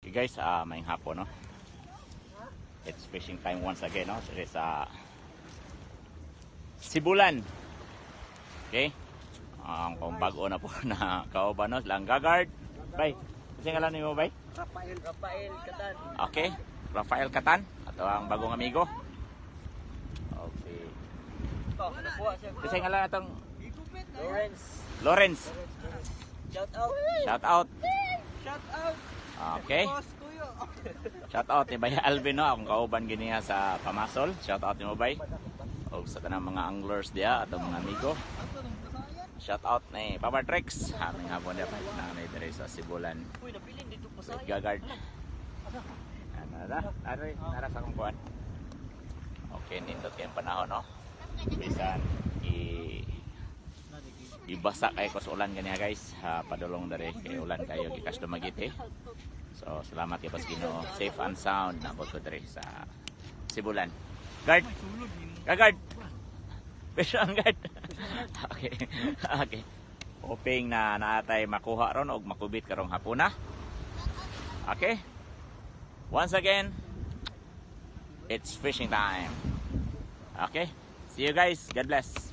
Okay guys, may hapon, no? It's fishing time once again, no? So it's Sibulan. Okay? Kung bago na po na kauban, no? Langgagard. Bay, kasi ngalan mo, bay? Rafael Catan. Okay, Rafael Catan. Ito ang bagong amigo. Okay. Kasi ngalan itong Lawrence. Shout out. Shout out. Shout out. Okay. Boss Tuyo. Shout out ni Bay Alvin, no? Akong kauban giniya sa Pamasol. Shout out ni mo, bay. O sa tanang mga anglers diya at mga amigo. Shout out ni Papa Trex. Aming hapon diya pa na dire sa Sibulan. Uy, napilin dito pa sa Gagard. Nara sa kong kuwan. Okay, nindot kayong panahon, no? Bisan ibasa kay ko sa ulan ganiya, guys. Padulong dari kay ulan kayo gikas dumagiti. So, salamat kay Pasgino. Safe and sound na po dire sa Sibulan. Guard. Gagard. Peso ang guard. Okay. Okay. Hoping na naatay makuha ron o makubit karong hapuna. Okay. Once again, it's fishing time. Okay. See you guys. God bless.